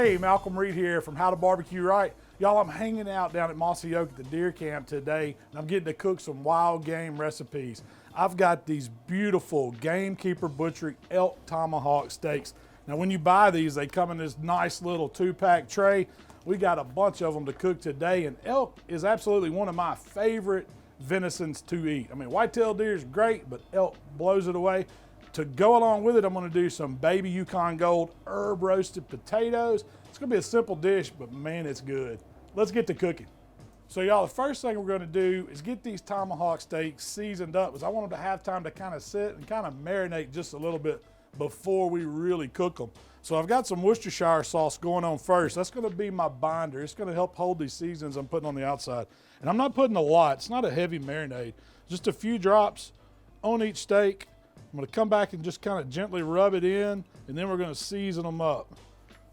Hey, Malcolm Reed here from How to Barbecue Right. Y'all, I'm hanging out down at Mossy Oak at the deer camp today, and I'm getting to cook some wild game recipes. I've got these beautiful Gamekeeper Butchery Elk Tomahawk steaks. Now, when you buy these, they come in this nice little 2-pack tray. We got a bunch of them to cook today, and elk is absolutely one of my favorite venisons to eat. I mean, whitetail deer is great, but elk blows it away. To go along with it, I'm gonna do some baby Yukon Gold herb roasted potatoes. It's gonna be a simple dish, but man, it's good. Let's get to cooking. So y'all, the first thing we're gonna do is get these tomahawk steaks seasoned up, because I want them to have time to kind of sit and kind of marinate just a little bit before we really cook them. So I've got some Worcestershire sauce going on first. That's gonna be my binder. It's gonna help hold these seasonings I'm putting on the outside. And I'm not putting a lot. It's not a heavy marinade. Just a few drops on each steak. I'm gonna come back and just kind of gently rub it in, and then we're gonna season them up.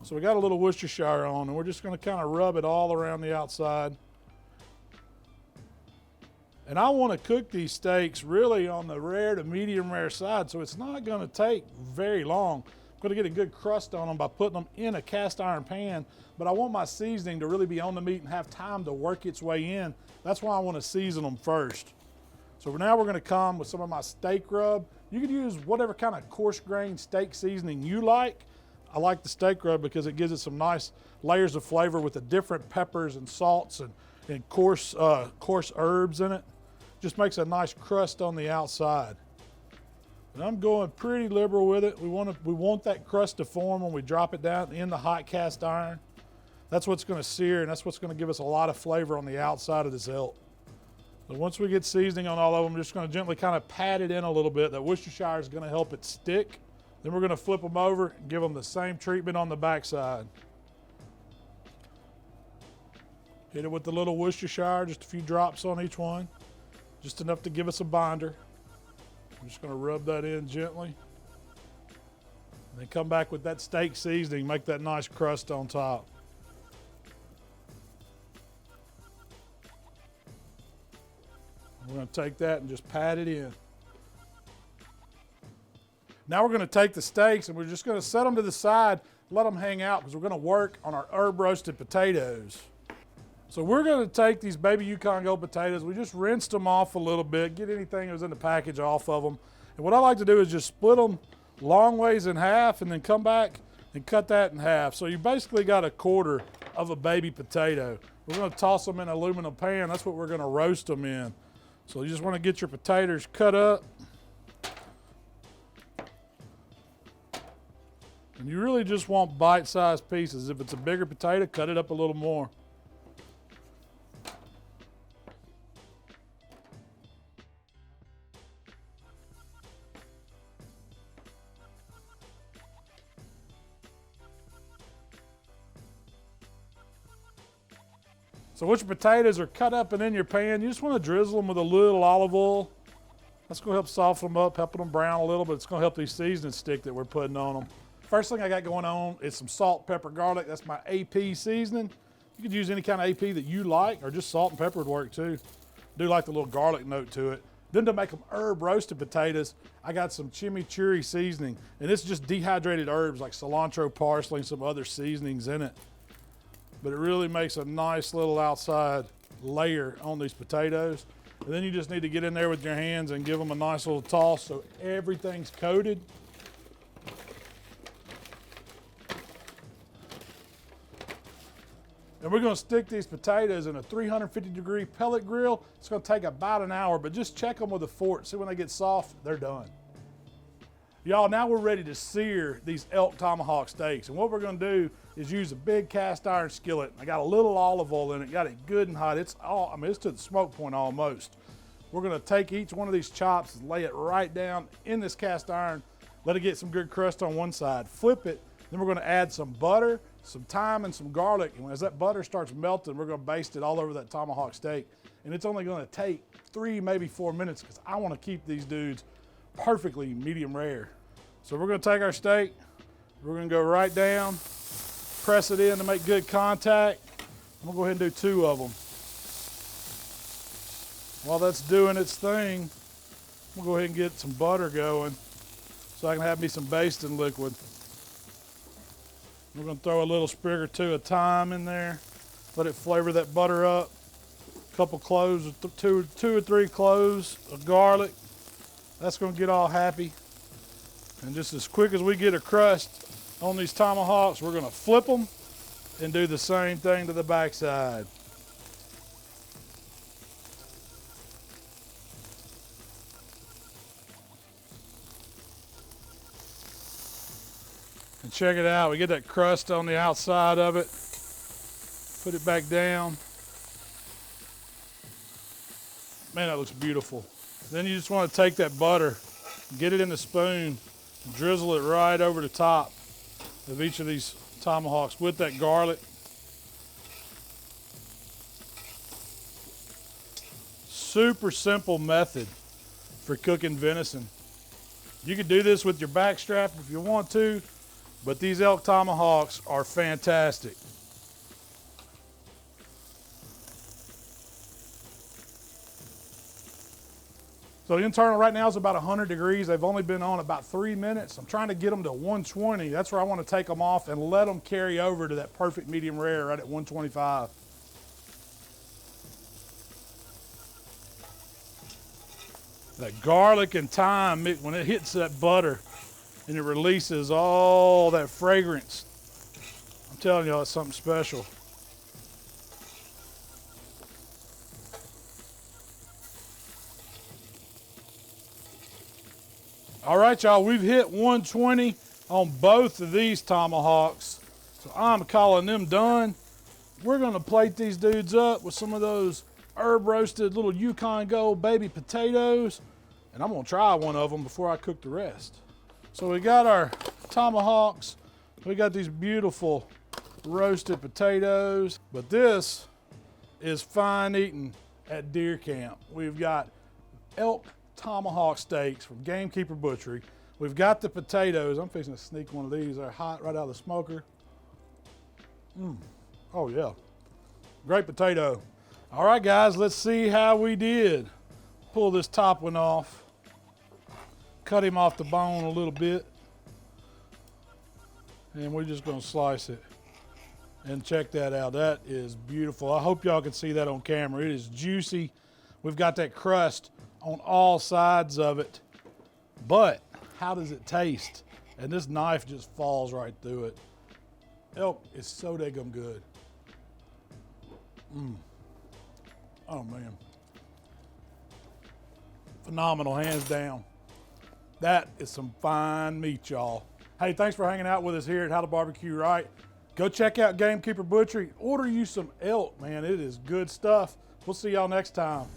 So we got a little Worcestershire on, and we're just gonna kind of rub it all around the outside. And I wanna cook these steaks really on the rare to medium rare side, so it's not gonna take very long. I'm gonna get a good crust on them by putting them in a cast iron pan, but I want my seasoning to really be on the meat and have time to work its way in. That's why I wanna season them first. So now we're gonna come with some of my steak rub. You could use whatever kind of coarse grained steak seasoning you like. I like the steak rub because it gives it some nice layers of flavor with the different peppers and salts and coarse herbs in it. Just makes a nice crust on the outside. And I'm going pretty liberal with it. We want that crust to form when we drop it down in the hot cast iron. That's what's gonna sear, and that's what's gonna give us a lot of flavor on the outside of this elk. So once we get seasoning on all of them, we're just gonna gently kind of pat it in a little bit. That Worcestershire is gonna help it stick. Then we're gonna flip them over and give them the same treatment on the backside. Hit it with the little Worcestershire, just a few drops on each one. Just enough to give us a binder. I'm just gonna rub that in gently. And then come back with that steak seasoning, make that nice crust on top. We're gonna take that and just pat it in. Now we're gonna take the steaks and we're just gonna set them to the side, let them hang out, because we're gonna work on our herb roasted potatoes. So we're gonna take these baby Yukon Gold potatoes, we just rinsed them off a little bit, get anything that was in the package off of them. And what I like to do is just split them long ways in half and then come back and cut that in half. So you basically got a quarter of a baby potato. We're gonna toss them in an aluminum pan, that's what we're gonna roast them in. So you just want to get your potatoes cut up. And you really just want bite-sized pieces. If it's a bigger potato, cut it up a little more. So once your potatoes are cut up and in your pan, you just want to drizzle them with a little olive oil. That's going to help soften them up, helping them brown a little, but it's going to help these seasonings stick that we're putting on them. First thing I got going on is some salt, pepper, garlic. That's my AP seasoning. You could use any kind of AP that you like, or just salt and pepper would work too. I do like the little garlic note to it. Then to make them herb roasted potatoes, I got some chimichurri seasoning, and it's just dehydrated herbs like cilantro, parsley, and some other seasonings in it. But it really makes a nice little outside layer on these potatoes. And then you just need to get in there with your hands and give them a nice little toss so everything's coated. And we're gonna stick these potatoes in a 350-degree pellet grill. It's gonna take about an hour, but just check them with a fork. See when they get soft, they're done. Y'all, now we're ready to sear these elk tomahawk steaks. And what we're gonna do is use a big cast iron skillet. I got a little olive oil in it, got it good and hot. It's to the smoke point almost. We're gonna take each one of these chops and lay it right down in this cast iron, let it get some good crust on one side, flip it, then we're gonna add some butter, some thyme, and some garlic. And as that butter starts melting, we're gonna baste it all over that tomahawk steak. And it's only gonna take 3, maybe 4 minutes, because I wanna keep these dudes perfectly medium rare. So we're gonna take our steak, we're gonna go right down, press it in to make good contact. I'm gonna go ahead and do 2 of them. While that's doing its thing, I'm gonna go ahead and get some butter going so I can have me some basting liquid. We're gonna throw a little sprig or two of thyme in there. Let it flavor that butter up. A couple cloves, two or three cloves of garlic. That's gonna get all happy. And just as quick as we get a crust on these tomahawks, we're gonna flip them and do the same thing to the backside. And check it out, we get that crust on the outside of it. Put it back down. Man, that looks beautiful. Then you just want to take that butter, get it in the spoon, drizzle it right over the top of each of these tomahawks with that garlic. Super simple method for cooking venison. You could do this with your back strap if you want to, but these elk tomahawks are fantastic. So the internal right now is about 100 degrees. They've only been on about 3 minutes. I'm trying to get them to 120. That's where I want to take them off and let them carry over to that perfect medium rare right at 125. That garlic and thyme, when it hits that butter and it releases all that fragrance, I'm telling y'all, it's something special. All right, y'all, we've hit 120 on both of these tomahawks. So I'm calling them done. We're gonna plate these dudes up with some of those herb roasted little Yukon Gold baby potatoes. And I'm gonna try one of them before I cook the rest. So we got our tomahawks. We got these beautiful roasted potatoes. But this is fine eating at deer camp. We've got elk tomahawk steaks from Gamekeeper Butchery. We've got the potatoes. I'm fixing to sneak one of these. They're hot right out of the smoker. Oh yeah, great potato. All right guys, let's see how we did. Pull this top one off. Cut him off the bone a little bit. And we're just gonna slice it. And check that out, that is beautiful. I hope y'all can see that on camera. It is juicy. We've got that crust on all sides of it, but how does it taste? And this knife just falls right through it. Elk is so daggum good. Oh man. Phenomenal, hands down. That is some fine meat, y'all. Hey, thanks for hanging out with us here at HowToBBQRight. Go check out Gamekeeper Butchery. Order you some elk, man. It is good stuff. We'll see y'all next time.